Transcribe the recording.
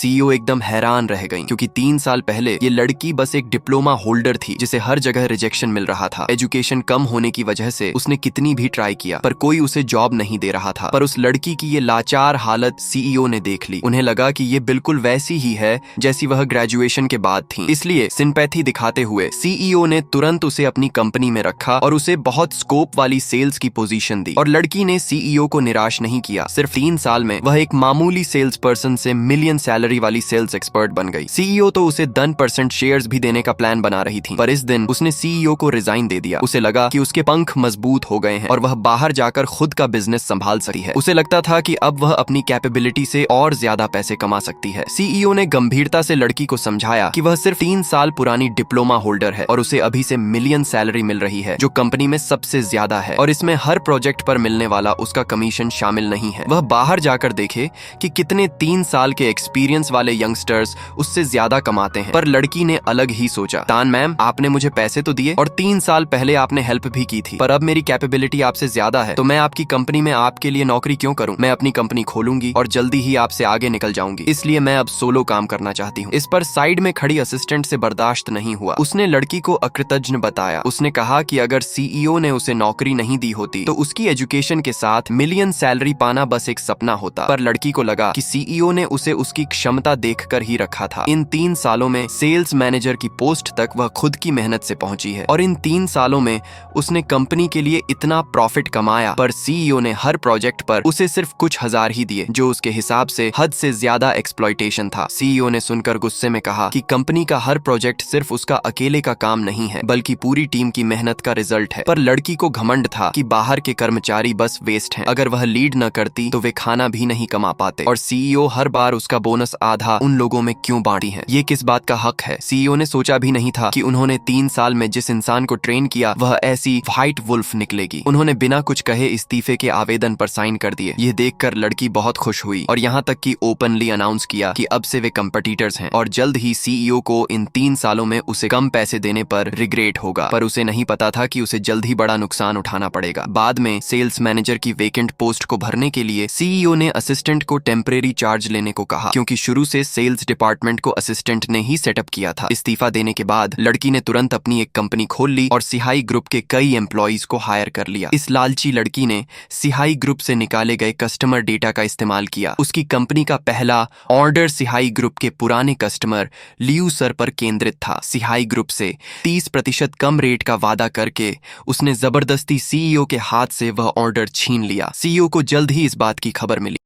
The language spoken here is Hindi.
सीईओ एकदम हैरान रह गई क्योंकि 3 साल पहले ये लड़की बस एक डिप्लोमा होल्डर थी जिसे हर जगह रिजेक्शन मिल रहा था। एजुकेशन कम होने की वजह से उसने कितनी भी ट्राई किया पर कोई उसे जॉब नहीं दे रहा था। पर उस लड़की की ये लाचार हालत सीईओ ने देख ली। उन्हें लगा कि ये बिल्कुल वैसी ही है जैसी वह ग्रेजुएशन के बाद थी। इसलिए सिंपैथी दिखाते हुए सीईओ ने तुरंत उसे अपनी कंपनी में रखा और उसे बहुत स्कोप वाली सेल्स की पोजीशन दी। और लड़की ने सीईओ को निराश नहीं किया। सिर्फ 3 साल में वह एक मामूली सेल्स पर्सन से मिलियन सैलरी वाली सेल्स एक्सपर्ट बन गई। सीईओ तो उसे 10% शेयर्स भी देने का प्लान बना रही थी, पर इस दिन उसने सीईओ को रिजाइन दे दिया। उसे लगा कि उसके पंख मजबूत हो गए हैं और वह बाहर जाकर खुद का बिजनेस संभाल सकती है। उसे लगता था कि अब वह अपनी कैपेबिलिटी से और ज्यादा पैसे कमा सकती है। सीईओ ने गंभीरता से लड़की को समझाया कि वह सिर्फ 3 साल पुरानी डिप्लोमा होल्डर है और उसे अभी से मिलियन सैलरी मिल रही है जो कंपनी में सबसे ज्यादा है, और इसमें हर प्रोजेक्ट पर मिलने वाला उसका कमीशन शामिल नहीं है। वह बाहर जाकर देखे कि कितने 3 साल के एक्सपीरियंस वाले यंगस्टर्स उससे ज्यादा कमाते हैं। पर लड़की ने अलग ही सोचा। तान मैम, आपने मुझे पैसे तो दिए और 3 साल पहले आपने हेल्प भी की थी, पर अब मेरी कैपेबिलिटी आपसे ज्यादा है तो मैं आपकी कंपनी में आपके लिए नौकरी क्यों करूं? मैं अपनी कंपनी खोलूंगी और जल्दी ही आपसे आगे निकल जाऊंगी, इसलिए मैं अब सोलो काम करना चाहती हूँ। इस पर साइड में खड़ी असिस्टेंट से बर्दाश्त नहीं हुआ। उसने लड़की को अकृतज्ञ बताया। उसने कहा कि अगर सीईओ ने उसे नौकरी नहीं दी होती तो उसकी एजुकेशन के साथ मिलियन सैलरी पाना बस एक सपना होता। पर लड़की को लगा कि सीईओ ने उसे उसकी क्षमता देखकर ही रखा था। इन 3 सालों में सेल्स मैनेजर की पोस्ट तक वह खुद की मेहनत से पहुंची है और इन 3 सालों में उसने कंपनी के लिए इतना प्रॉफिट कमाया, पर सीईओ ने हर प्रोजेक्ट पर उसे सिर्फ कुछ हजार ही दिए जो उसके हिसाब से हद से ज्यादा एक्सप्लॉयटेशन था। सीईओ ने सुनकर गुस्से में कहा कि कंपनी का हर प्रोजेक्ट सिर्फ उसका अकेले का काम नहीं है बल्कि पूरी टीम की मेहनत का रिजल्ट है। पर लड़की को घमंड था कि बाहर के कर्मचारी बस वेस्ट हैं। अगर वह लीड न करती तो वे खाना भी नहीं कमा पाते और सीईओ हर बार उसका बोनस आधा उन लोगों में क्यों बांटी है? ये किस बात का हक है? सीईओ ने सोचा भी नहीं था कि उन्होंने 3 साल में जिस इंसान को ट्रेन किया वह ऐसी व्हाइट वुल्फ निकलेगी। उन्होंने बिना कुछ कहे इस्तीफे के आवेदन पर साइन कर दिए। ये देखकर लड़की बहुत खुश हुई और यहाँ तक कि ओपनली अनाउंस किया कि अब से वे कंपटीटर्स हैं और जल्द ही सीईओ को इन 3 सालों में उसे कम पैसे देने पर रिग्रेट होगा। पर उसे नहीं पता था कि उसे जल्द ही बड़ा नुकसान उठाना पड़ेगा। बाद में सेल्स मैनेजर की वेकेंट पोस्ट को भरने के लिए सीईओ ने असिस्टेंट को टेम्परेरी चार्ज लेने को कहा क्योंकि शुरू से सेल्स डिपार्टमेंट को असिस्टेंट ने ही सेटअप किया था। इस्तीफा देने के बाद लड़की ने तुरंत अपनी एक कंपनी खोल ली और सिहाई ग्रुप के कई एम्प्लॉइज को हायर कर लिया। इस लालची लड़की ने सिहाई ग्रुप से निकाले गए कस्टमर डेटा का इस्तेमाल किया। उसकी कंपनी का पहला ऑर्डर सिहाई ग्रुप के पुराने कस्टमर लियू सर पर केंद्रित था। सिहाई ग्रुप से 30% कम रेट का वादा करके उसने जबरदस्ती सीईओ के हाथ से वह ऑर्डर छीन लिया। सीईओ को जल्द ही इस बात की खबर मिली।